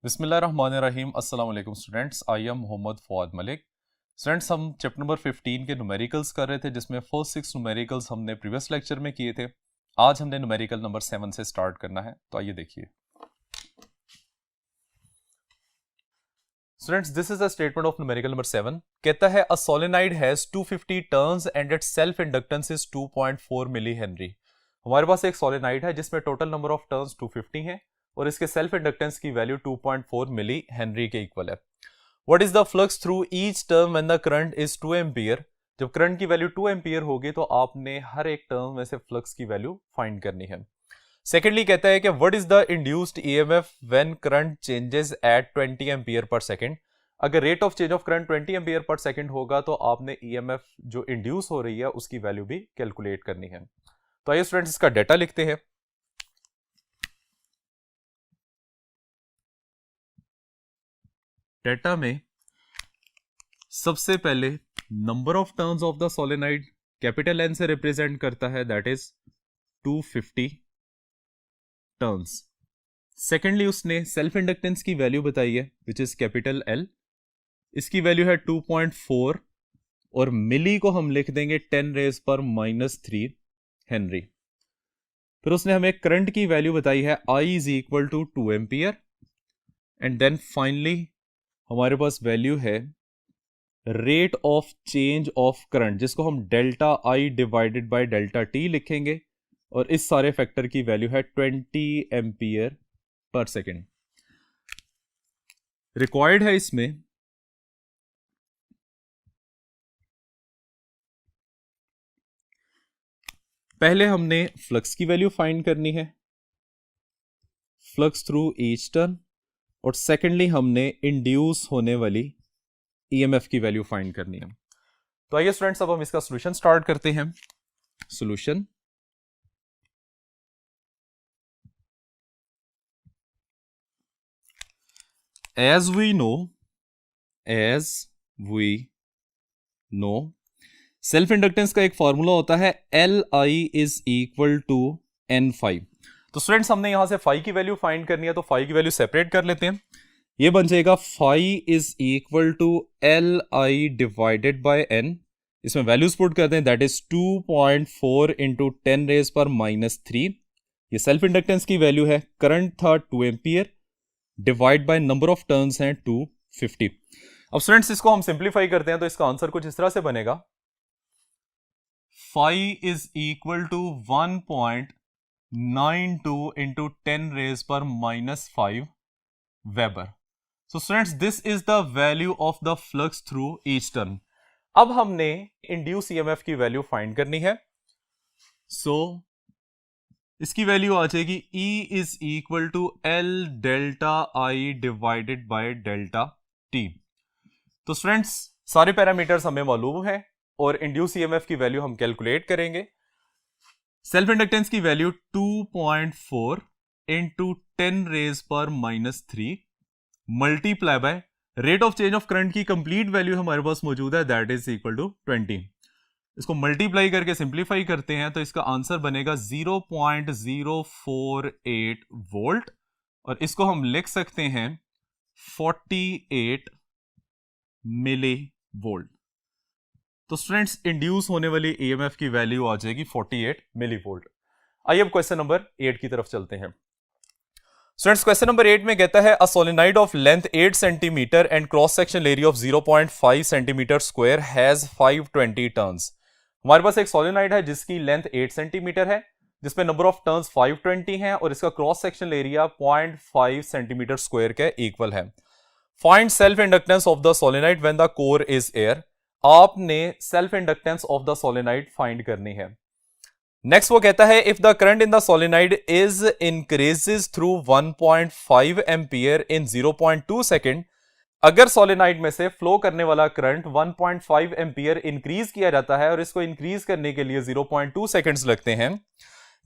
बिस्मिल्लाहिर्रहमानिर्रहीम। अस्सलाम वालेकुम students, I am Mohammad Fawad Malik. Students, हम चैप्टर नंबर 15 के न्यूमेरिकल्स कर रहे थे, जिसमें फर्स्ट 6 न्यूमेरिकल्स हमने प्रीवियस लेक्चर में किए थे। आज हमने न्यूमेरिकल नंबर 7 से स्टार्ट करना है, तो आइए देखिए। Students, this is a statement of numerical number 7। कहता है a solenoid has 250 turns and its self inductance is 2.4 milli henry. हमारे पास एक सोलेनाइड है जिसमें टोटल नंबर ऑफ टर्न्स 250 हैं और इसके सेल्फ इंडक्टेंस की वैल्यू 2.4 मिली हेनरी के इक्वल है। What is the flux through each term when the current is 2 ampere. जब करंट की वैल्यू 2 एम्पियर होगी तो आपने हर एक टर्म में से फ्लक्स की वैल्यू फाइंड करनी है। सेकेंडली कहता है कि what is the induced EMF when current changes at 20 ampere per second. अगर rate of change of current 20 ampere per second होगा तो आपने ईएमएफ जो इंड्यूस हो रही है उसकी वैल्यू भी कैलकुलेट करनी है। तो आइए स्टूडेंट्स इसका डेटा लिखते हैं। डेटा में सबसे पहले number of turns of the solenoid capital N से रिप्रेजेंट करता है, दैट इज 250 टर्न्स। सेकेंडली उसने सेल्फ इंडक्टेंस की वैल्यू बताई है विच इज कैपिटल एल। इसकी वैल्यू है 2.4 और मिली को हम लिख देंगे 10⁻³ हेनरी। फिर उसने हमें करंट की वैल्यू बताई है I is equal to 2 ampere and then finally हमारे पास वैल्यू है rate of change of current, जिसको हम delta I divided by delta T लिखेंगे और इस सारे फैक्टर की वैल्यू है 20 एम्पियर पर सेकेंड। रिक्वायर्ड है इसमें पहले हमने फ्लक्स की वैल्यू फाइंड करनी है, फ्लक्स थ्रू ईच टर्न, और सेकेंडली हमने इंड्यूस होने वाली ईएमएफ की वैल्यू फाइंड करनी है। तो आइए स्टूडेंट्स अब हम इसका सॉल्यूशन स्टार्ट करते हैं। Solution, as we know self inductance का एक फॉर्मूला होता है L I is equal to N five. तो स्टूडेंट्स हमने यहां से फाइव की वैल्यू फाइंड करनी है, तो फाइव की वैल्यू सेपरेट कर लेते हैं। ये बन जाएगा five is equal to L I divided by N. इसमें वैल्यूज पुट करते हैं, दैट इज 2.4 इंटू 10⁻³ ये सेल्फ इंडक्टेंस की वैल्यू है। करंट था 2 ampere divide by number of turns हैं 250। अब स्टूडेंट्स इसको हम सिंप्लीफाई करते हैं तो इसका आंसर कुछ इस तरह से बनेगा, 5 is equal to 1.92 into 10⁻⁻5 weber. So students this is the value of the flux through each turn. अब हमने इंड्यूस ईएमएफ की वैल्यू फाइंड करनी है। सो इसकी वैल्यू आ जाएगी E is equal to L delta I divided by delta T. तो स्टूडेंट्स सारे पैरामीटर्स हमें मालूम है और इंड्यूस ईएमएफ की वैल्यू हम कैलकुलेट करेंगे। सेल्फ इंडक्टेंस की value 2.4 into 10⁻³ multiply by rate of change of current की कंप्लीट वैल्यू हमारे पास मौजूद है, दैट इज इक्वल टू 20। इसको मल्टीप्लाई करके सिंप्लीफाई करते हैं तो इसका आंसर बनेगा 0.048 वोल्ट और इसको हम लिख सकते हैं 48 मिली वोल्ट। तो स्टूडेंट्स इंड्यूस होने वाली ईएमएफ की वैल्यू आ जाएगी 48 मिली वोल्ट। आइए अब क्वेश्चन नंबर 8 की तरफ चलते हैं। स्टूडेंट्स क्वेश्चन नंबर 8 में कहता है a solenoid of length 8 centimetre and cross section area of 0.5 centimetre square has 520 turns. हमारे पास एक सोलेनाइड है जिसकी लेंथ 8 सेंटीमीटर है, जिसमें नंबर ऑफ टर्न्स 520 हैं और इसका cross section area 0.5 centimetre square के इक्वल है। Find self inductance of the solenoid when the core is air. आपने self inductance of the solenoid find करनी है। नेक्स्ट वो कहता है if the current in the solenoid is increases through 1.5 ampere in 0.2 second. अगर solenoid में से flow करने वाला करंट 1.5 एम्पियर इंक्रीज किया जाता है और इसको इंक्रीज करने के लिए 0.2 सेकेंड्स लगते हैं,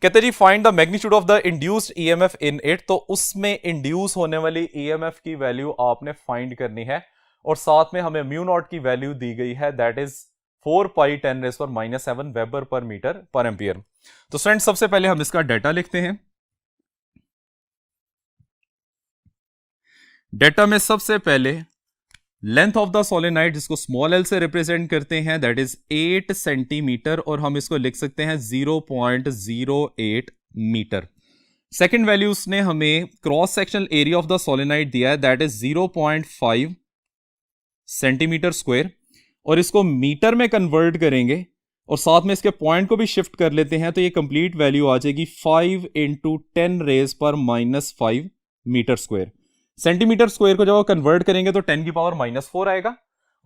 कहते जी find the magnitude of the induced EMF in it. तो उसमें इंड्यूस होने वाली ईएमएफ की वैल्यू आपने फाइंड करनी है और साथ में हमें म्यू नॉट की वैल्यू दी गई है, that is 4π10⁻⁻7 weber per metre per ampere. तो स्टूडेंट सबसे पहले हम इसका डेटा लिखते हैं। डेटा में सबसे पहले लेंथ ऑफ द सोलेनाइड, जिसको स्मॉल एल से रिप्रेजेंट करते हैं, दैट इज 8 सेंटीमीटर, और हम इसको लिख सकते हैं 0.08 मीटर। सेकेंड वैल्यू उसने हमें cross sectional area of the solenoid दिया है, दैट इज 0.5 सेंटीमीटर स्क्वायर, और इसको मीटर में कन्वर्ट करेंगे और साथ में इसके पॉइंट को भी शिफ्ट कर लेते हैं, तो ये कंप्लीट वैल्यू आ जाएगी 5 × 10⁻⁻5 मीटर स्क्वायर। सेंटीमीटर स्क्वायर को जब आप कन्वर्ट करेंगे तो 10⁻⁻4 आएगा,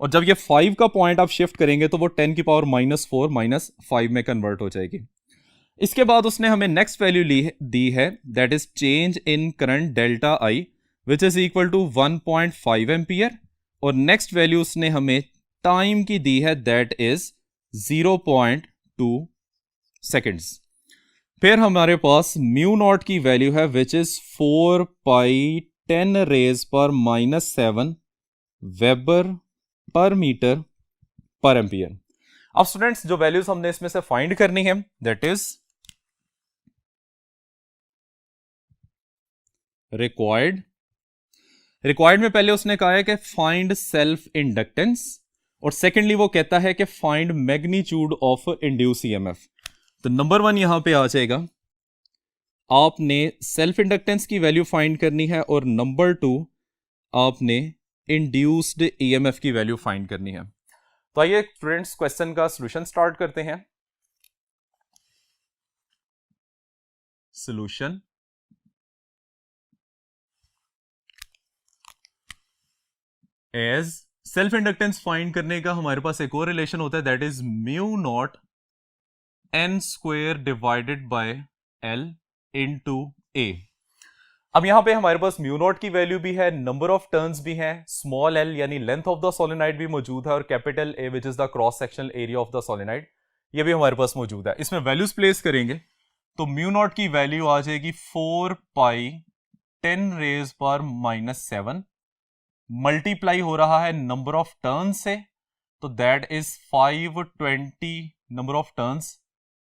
और जब ये 5 का पॉइंट आप शिफ्ट करेंगे तो वो 10⁻⁻4 -5 में कन्वर्ट हो जाएगी। इसके बाद उसने हमें नेक्स्ट वैल्यू दी है, that is change in current delta I, which is equal to 1.5 ampere, और नेक्स्ट वैल्यू उसने हमें टाइम की दी है, दैट इज 0.2 सेकेंड्स। फिर हमारे पास म्यू नॉट की वैल्यू है, which is 4π10⁻⁻7 weber per metre per ampere. अब स्टूडेंट्स जो वैल्यूज हमने इसमें से फाइंड करनी है, दैट इज रिक्वायर्ड में पहले उसने कहा है कि फाइंड सेल्फ इंडक्टेंस, और सेकेंडली वो कहता है कि find magnitude of induce EMF. तो नंबर 1 यहां पे आ जाएगा, आपने सेल्फ इंडक्टेंस की वैल्यू फाइंड करनी है, और नंबर 2 आपने इंड्यूस्ड ईएमएफ की वैल्यू फाइंड करनी है। तो आइए स्टूडेंट्स क्वेश्चन का सॉल्यूशन स्टार्ट करते हैं। Solution, as self inductance find करने का हमारे पास एक और रिलेशन होता है, that is mu naught n square divided bye l into a। अब यहां पे हमारे पास म्यू नॉट की वैल्यू भी है, नंबर ऑफ टर्न्स भी है, स्मॉल l यानी लेंथ ऑफ द सोलेनाइड भी मौजूद है, और capital A which is the cross sectional area of the solenoid, ये भी हमारे पास मौजूद है। इसमें वैल्यूज प्लेस करेंगे तो म्यू नॉट की वैल्यू आ जाएगी 4π10⁻⁻7, मल्टीप्लाई हो रहा है नंबर ऑफ टर्न्स से, तो that is 520 number of turns,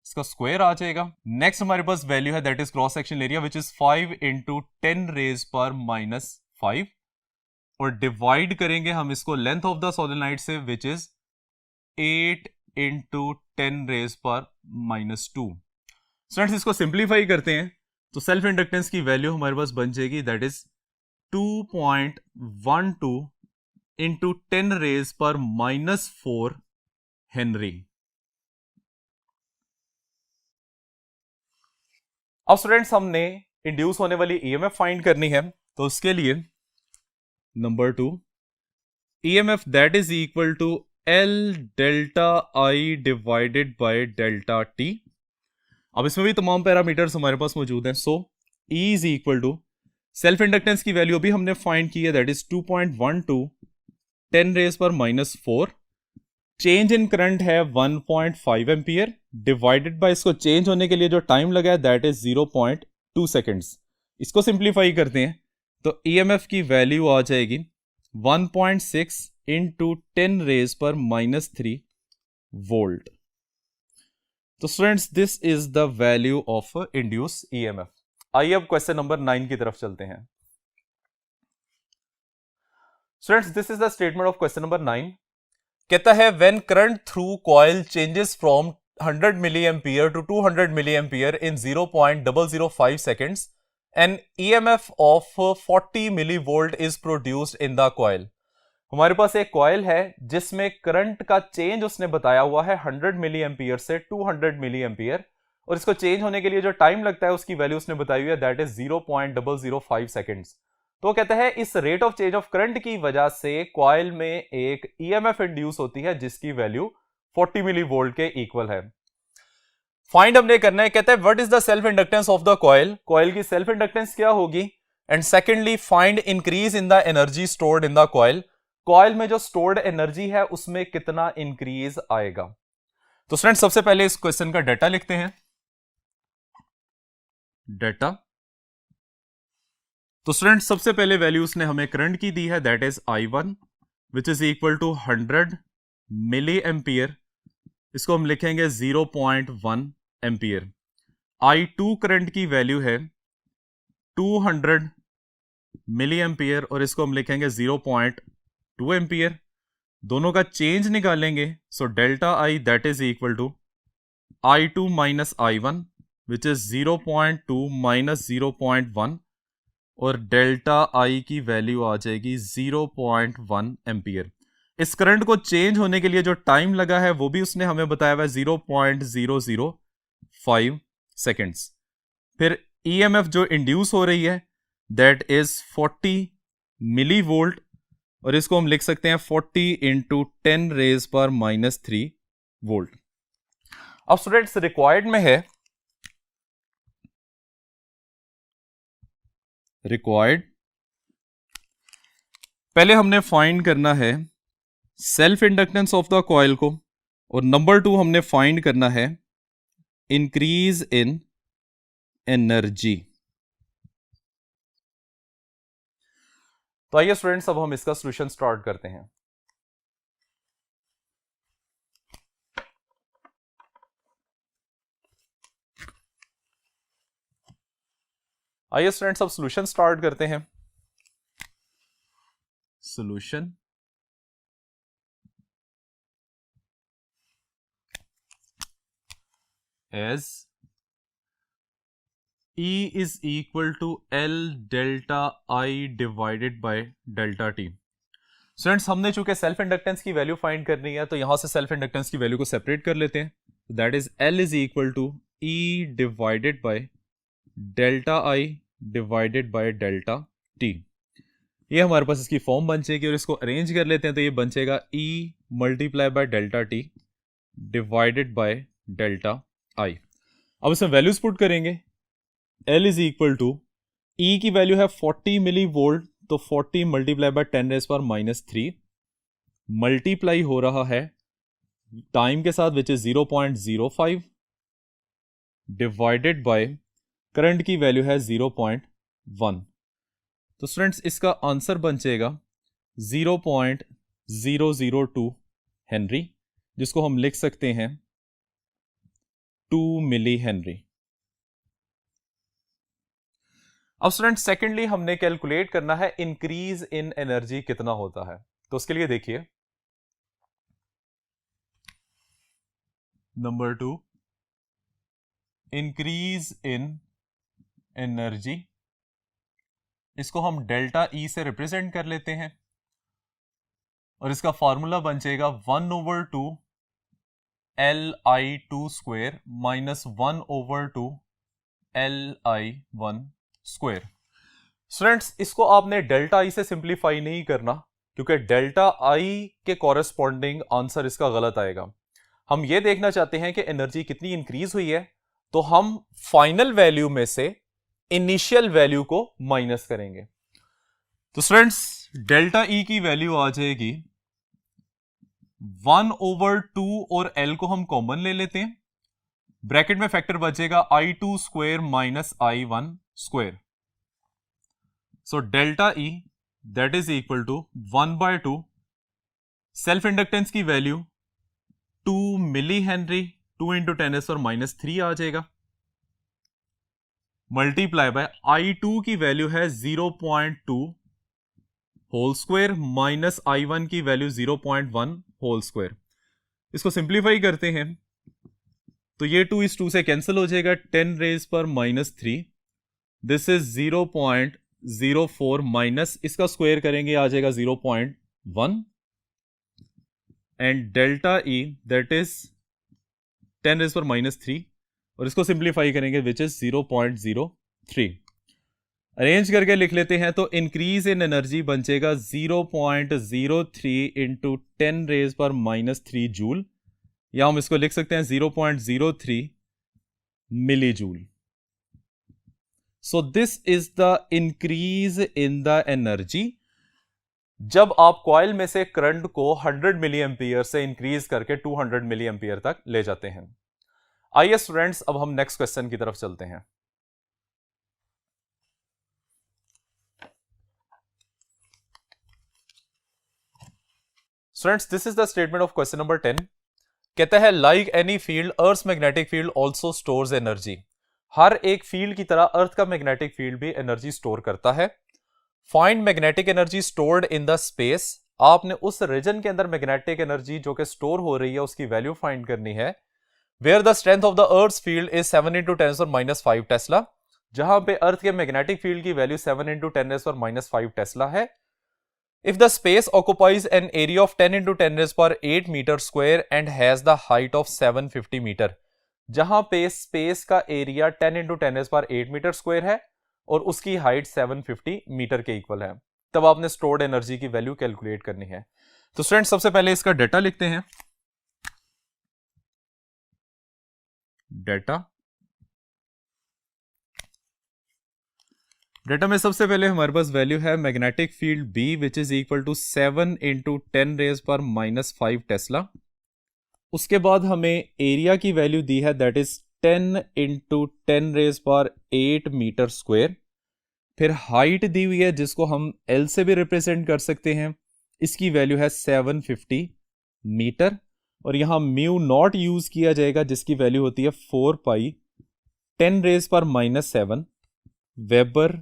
इसका स्क्वायर आ जाएगा। नेक्स्ट हमारे पास वैल्यू है, that is cross section area, which is 5 × 10⁻⁻5, और डिवाइड करेंगे हम इसको लेंथ ऑफ द सोलेनाइड से, विच इज 8 × 10⁻⁻2। स्टूडेंट्स इसको सिंप्लीफाई करते हैं तो सेल्फ इंडक्टेंस की वैल्यू हमारे पास बन जाएगी, दैट इज 2.12 × 10⁻⁻4 हेनरी। अब स्टूडेंट्स हमने इंड्यूस होने वाली ईएमएफ फाइंड करनी है, तो उसके लिए number 2 EMF that is equal to L delta I divided by delta T. अब इसमें भी तमाम पैरामीटर्स हमारे पास मौजूद हैं, so E is equal to self inductance की वैल्यू भी हमने फाइंड की है, that is 2.12 10⁻⁴, change in current है 1.5 एम्पियर, डिवाइडेड बाय इसको चेंज होने के लिए जो टाइम लगा है दैट इज 0.2 सेकेंड्स। इसको सिंप्लीफाई करते हैं तो ईएमएफ की वैल्यू आ जाएगी 1.6 × 10⁻³ वोल्ट। तो students this is the value of induce EMF. आइए अब क्वेश्चन नंबर 9 की तरफ चलते हैं। Students this is the statement of question number 9। कहता है when current through coil changes from 100 milliampere to 200 milliampere in 0.005 seconds an EMF of 40 millivolt is produced in the coil. हमारे पास एक कॉइल है जिसमें करंट का चेंज उसने बताया हुआ है 100 मिलीएम्पियर से 200 मिलीएम्पियर, और इसको चेंज होने के लिए जो टाइम लगता है उसकी वैल्यू उसने बताई हुई है, दैट इज 0.005 सेकेंड्स। तो कहता है इस rate of change of current की वजह से कॉइल में एक ईएमएफ इंड्यूस होती है जिसकी वैल्यू 40 मिलीवोल्ट के इक्वल है। फाइंड हमने करना है, कहता है what is the self inductance of the coil, coil की सेल्फ इंडक्टेंस क्या होगी, and secondly find increase in the energy stored in the coil, coil में जो स्टोर्ड एनर्जी है उसमें कितना इंक्रीज आएगा। तो स्टूडेंट सबसे पहले इस क्वेश्चन का डाटा लिखते हैं। डाटा, तो स्टूडेंट सबसे पहले वैल्यू उसने हमें करंट की दी है, that is I1 which is equal to 100 milli ampere, इसको हम लिखेंगे 0.1 एम्पियर। I2 करंट की वैल्यू है 200 मिली एम्पियर और इसको हम लिखेंगे 0.2 एम्पियर। दोनों का चेंज निकालेंगे, so delta I that is equal to I2 minus I1 which is 0.2 minus 0.1 और डेल्टा आई की वैल्यू आ जाएगी 0.1 एम्पियर। इस करंट को चेंज होने के लिए जो टाइम लगा है वो भी उसने हमें बताया हुआ है 0.005 सेकेंड्स। फिर ईएमएफ जो इंड्यूस हो रही है दैट इज 40 मिली वोल्ट और इसको हम लिख सकते हैं 40 इंटू 10 रेज पर माइनस 3 वोल्ट। अब स्टूडेंट्स रिक्वायर्ड में है रिक्वायर्ड, पहले हमने फाइंड करना है self inductance of the coil को और नंबर 2 हमने फाइंड करना है इंक्रीज इन एनर्जी। तो आइए स्टूडेंट्स अब हम इसका सॉल्यूशन स्टार्ट करते हैं। आइए स्टूडेंट्स अब सॉल्यूशन स्टार्ट करते हैं। Solution as E is equal to L delta I divided by delta T। Students हमने चूंकि सेल्फ इंडक्टेंस की वैल्यू फाइंड करनी है तो यहां से सेल्फ इंडक्टेंस की वैल्यू को सेपरेट कर लेते हैं। That is L is equal to E divided by delta I divided by delta T। ये हमारे पास इसकी फॉर्म बन जाएगी और इसको अरेंज कर लेते हैं तो ये बन जाएगा E multiply by delta T divided by delta I। अब इसमें वैल्यूज पुट करेंगे। L is equal to E की वैल्यू है 40 मिली वोल्ट तो 40 मल्टीप्लाई बाय 10 रेज पर माइनस 3 मल्टीप्लाई हो रहा है टाइम के साथ which is 0.05 divided by current की वैल्यू है 0.1। तो स्टूडेंट्स इसका आंसर बन जाएगा 0.002 हेनरी जिसको हम लिख सकते हैं 2 मिली हेनरी। अब स्टूडेंट सेकेंडली हमने कैलकुलेट करना है इंक्रीज इन एनर्जी कितना होता है। तो उसके लिए देखिए नंबर 2 इंक्रीज इन एनर्जी, इसको हम डेल्टा E से रिप्रेजेंट कर लेते हैं और इसका फॉर्मूला बन जाएगा 1/2 Li2 square minus 1/2 Li1 square. Students इसको आपने डेल्टा आई से सिंप्लीफाई नहीं करना क्योंकि डेल्टा आई के कॉरेस्पॉन्डिंग आंसर इसका गलत आएगा। हम ये देखना चाहते हैं कि एनर्जी कितनी इंक्रीज हुई है तो हम फाइनल वैल्यू में से इनिशियल वैल्यू को माइनस करेंगे। तो स्टूडेंट्स डेल्टा ई की वैल्यू आ जाएगी 1/2 और L को हम कॉमन ले लेते हैं, ब्रैकेट में फैक्टर बचेगा I2 square minus I1 square. So delta E that is equal to 1/2 self inductance की वैल्यू 2 मिली हेनरी 2 इंटू 10 और माइनस 3 आ जाएगा मल्टीप्लाई बाय I2 की वैल्यू है 0.2 होल स्क्वायर माइनस I1 की वैल्यू 0.1 होल स्क्वायर। इसको simplify करते हैं तो ये 2 इस 2 से कैंसिल हो जाएगा 10 रेज पर माइनस 3 दिस इज 0.04 माइनस इसका स्क्वायर करेंगे आ जाएगा 0.1 and delta E that is 10 raise पर माइनस 3 और इसको सिंप्लीफाई करेंगे विच इज 0.03। अरेंज करके लिख लेते हैं तो इंक्रीज इन एनर्जी बन जाएगा 0.03 इंटू 10 रेज पर माइनस 3 जूल या हम इसको लिख सकते हैं 0.03 milli joule. So this is the increase in the energy जब आप कॉइल में से करंट को 100 मिली एम्पियर से इंक्रीज करके 200 मिली एम्पियर तक ले जाते हैं। आइए स्टूडेंट्स अब हम नेक्स्ट क्वेश्चन की तरफ चलते हैं। Students this is the statement of question number 10। कहता है like any field earth magnetic field also stores energy. हर एक फील्ड की तरह अर्थ का मैग्नेटिक फील्ड भी एनर्जी स्टोर करता है। Find magnetic energy stored in the space. आपने उस रीजन के अंदर मैग्नेटिक एनर्जी जो कि स्टोर हो रही है उसकी वैल्यू फाइंड करनी है। Where the strength of the earth field is 7 × 10⁻⁵ tesla, जहां पे अर्थ के मैग्नेटिक फील्ड की वैल्यू 7 × 10⁻⁵ टेस्ला है। If the space occupies an area of 10 × 10⁸ metre square and has the height of 750 metre, जहां पे space का एरिया 10 × 10⁸ मीटर स्क्वायर है और उसकी हाइट 750 मीटर के इक्वल है, तब आपने स्टोर्ड एनर्जी की वैल्यू कैलकुलेट करनी है। तो स्टूडेंट्स सबसे पहले इसका डेटा लिखते हैं। डेटा में सबसे पहले हमारे पास वैल्यू है magnetic field B which is equal to 7 × 10⁻⁵ tesla. उसके बाद हमें एरिया की वैल्यू दी है दैट इज 10 × 10⁸ मीटर स्क्वायर। फिर हाइट दी हुई है जिसको हम L से भी रिप्रेजेंट कर सकते हैं, इसकी वैल्यू है 750 मीटर। और यहां म्यू नॉट यूज किया जाएगा जिसकी वैल्यू होती है 4 pi 10⁻⁷ weber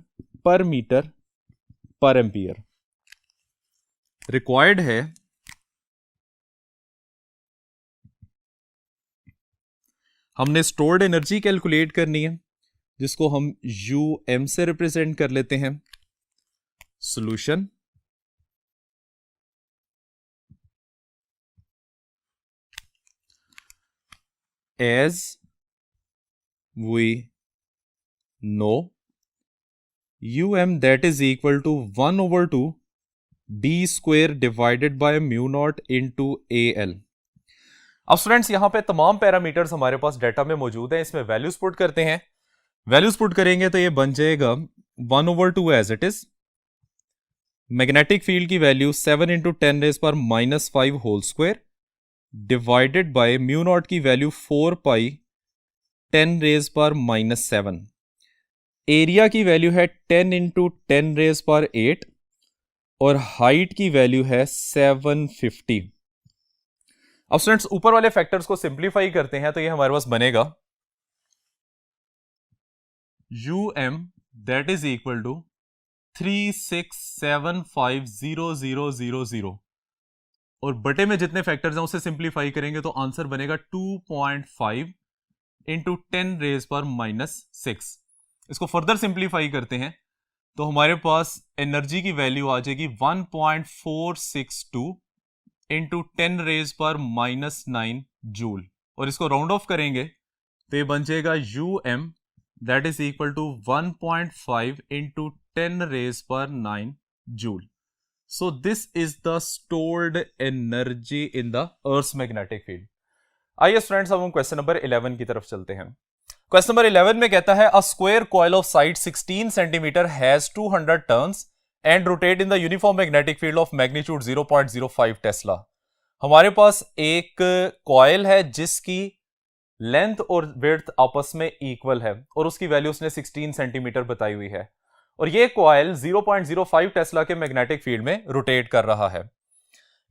per metre per ampere. Required है हमने स्टोर्ड एनर्जी कैलकुलेट करनी है जिसको हम UM से रिप्रेजेंट कर लेते हैं। Solution as we know UM that is equal to 1/2 B square divided by mu naught into AL। अब स्टूडेंट्स यहां पे तमाम पैरामीटर्स हमारे पास डाटा में मौजूद हैं, इसमें वैल्यूज पुट करते हैं। वैल्यूज पुट करेंगे तो ये बन जाएगा 1/2 as it is. Magnetic field की value 7 × 10⁻⁵ whole square divided by mu naught की वैल्यू 4 पाई 10⁻⁷। एरिया की वैल्यू है 10 × 10⁸ और हाइट की वैल्यू है 750। अब स्टूडेंट्स ऊपर वाले फैक्टर्स को सिंप्लीफाई करते हैं तो ये हमारे पास बनेगा UM that is equal to 36750000 और बटे में जितने फैक्टर्स हैं उसे सिंप्लीफाई करेंगे तो आंसर बनेगा 2.5 × 10⁻⁻6। इसको फर्दर सिंप्लीफाई करते हैं तो हमारे पास एनर्जी की वैल्यू आ जाएगी 1.462 × 10⁻⁹ जूल और इसको राउंड ऑफ करेंगे तो ये बन जाएगा UM that is equal to 1.5 × 10⁻⁹ joule. So this is the stored energy in the earth magnetic field. आइए स्टूडेंट्स अब हम क्वेश्चन नंबर 11 की तरफ चलते हैं। क्वेश्चन नंबर 11 में कहता है a square coil of side 16 centimetre has 200 turns and rotate in the uniform magnetic field of magnitude 0.05 Tesla. हमारे पास एक कॉइल है जिसकी लेंथ और विड्थ आपस में इक्वल है और उसकी वैल्यू उसने 16 सेंटीमीटर बताई हुई है और ये कॉइल 0.05 टेस्ला के मैग्नेटिक फील्ड में रोटेट कर रहा है।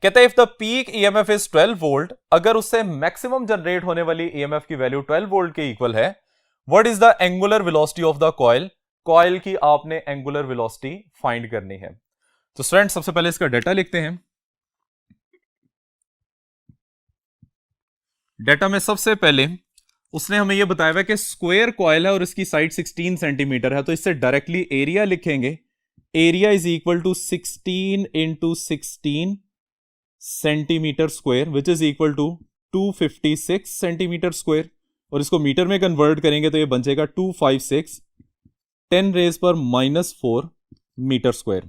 कहते हैं if the peak EMF is 12 volt, अगर उससे मैक्सिमम जनरेट होने वाली EMF की वैल्यू 12 वोल्ट के इक्वल है, what is the angular velocity of the coil. Coil की आपने एंगुलर वेलोसिटी फाइंड करनी है। तो स्टूडेंट सबसे पहले इसका डेटा लिखते हैं। डेटा में सबसे पहले उसने हमें यह बताया हुआ कि स्क्वायर कॉइल है और इसकी साइड 16 सेंटीमीटर है, तो इससे डायरेक्टली एरिया लिखेंगे। Area is equal to 16 × 16 centimetre square which is equal to 256 centimetre square और इसको मीटर में कन्वर्ट करेंगे तो ये बन जाएगा 256 10⁻⁻4 मीटर स्क्वायर।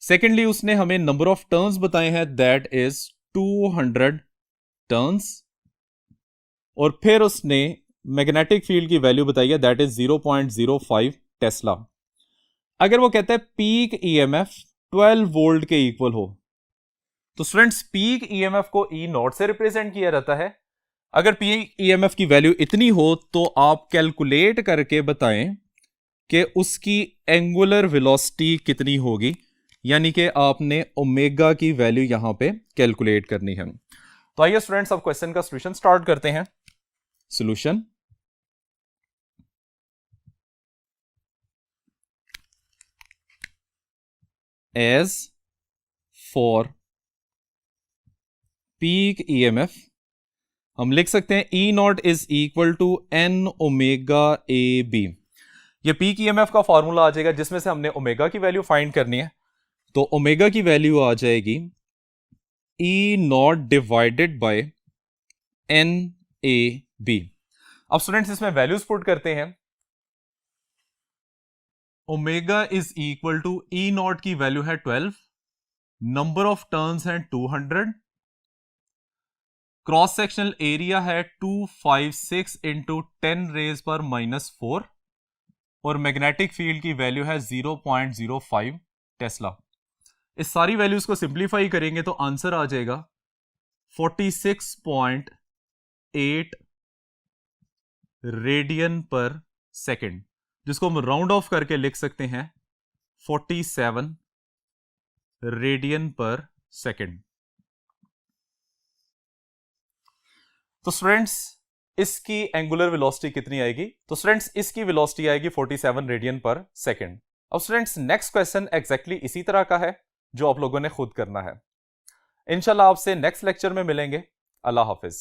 सेकेंडली उसने हमें नंबर ऑफ टर्न्स बताए हैं दैट इज 200 टर्न्स और फिर उसने मैग्नेटिक फील्ड की वैल्यू बताई है दैट इज 0.05 टेस्ला। अगर वो कहता है पीक EMF 12 वोल्ट के इक्वल हो तो स्टूडेंट्स पीक EMF को E0 से रिप्रेजेंट किया जाता है। अगर पीक EMF की वैल्यू इतनी हो तो आप कैलकुलेट करके बताएं कि उसकी एंगुलर वेलोसिटी कितनी होगी, यानी कि आपने ओमेगा की वैल्यू यहां पे कैलकुलेट करनी है। तो आइए स्टूडेंट्स अब क्वेश्चन का सॉल्यूशन स्टार्ट करते हैं। Solution as for peak EMF हम लिख सकते हैं E naught is equal to N omega A B. ये पीक ईएमएफ का फॉर्मूला आ जाएगा जिसमें से हमने ओमेगा की वैल्यू फाइंड करनी है। तो ओमेगा की वैल्यू आ जाएगी E naught divided by N A B. अब स्टूडेंट्स इसमें वैल्यूज पुट करते हैं। Omega is equal to E naught की वैल्यू है 12, नंबर ऑफ टर्न्स हैं 200, क्रॉस सेक्शनल एरिया है 256 इंटू 10⁻⁻⁴ और मैग्नेटिक फील्ड की वैल्यू है 0.05 टेस्ला। इस सारी वैल्यूज को सिंप्लीफाई करेंगे तो आंसर आ जाएगा 46.8 रेडियन पर सेकेंड, जिसको हम राउंड ऑफ करके लिख सकते हैं 47 रेडियन पर सेकेंड। तो स्टूडेंट्स इसकी एंगुलर वेलोसिटी कितनी आएगी? तो स्टूडेंट्स इसकी वेलोसिटी आएगी 47 रेडियन पर सेकेंड। अब स्टूडेंट्स नेक्स्ट क्वेश्चन एग्जैक्टली इसी तरह का है जो आप लोगों ने खुद करना है। इंशाल्लाह आपसे नेक्स्ट लेक्चर में मिलेंगे। अल्लाह हाफिज।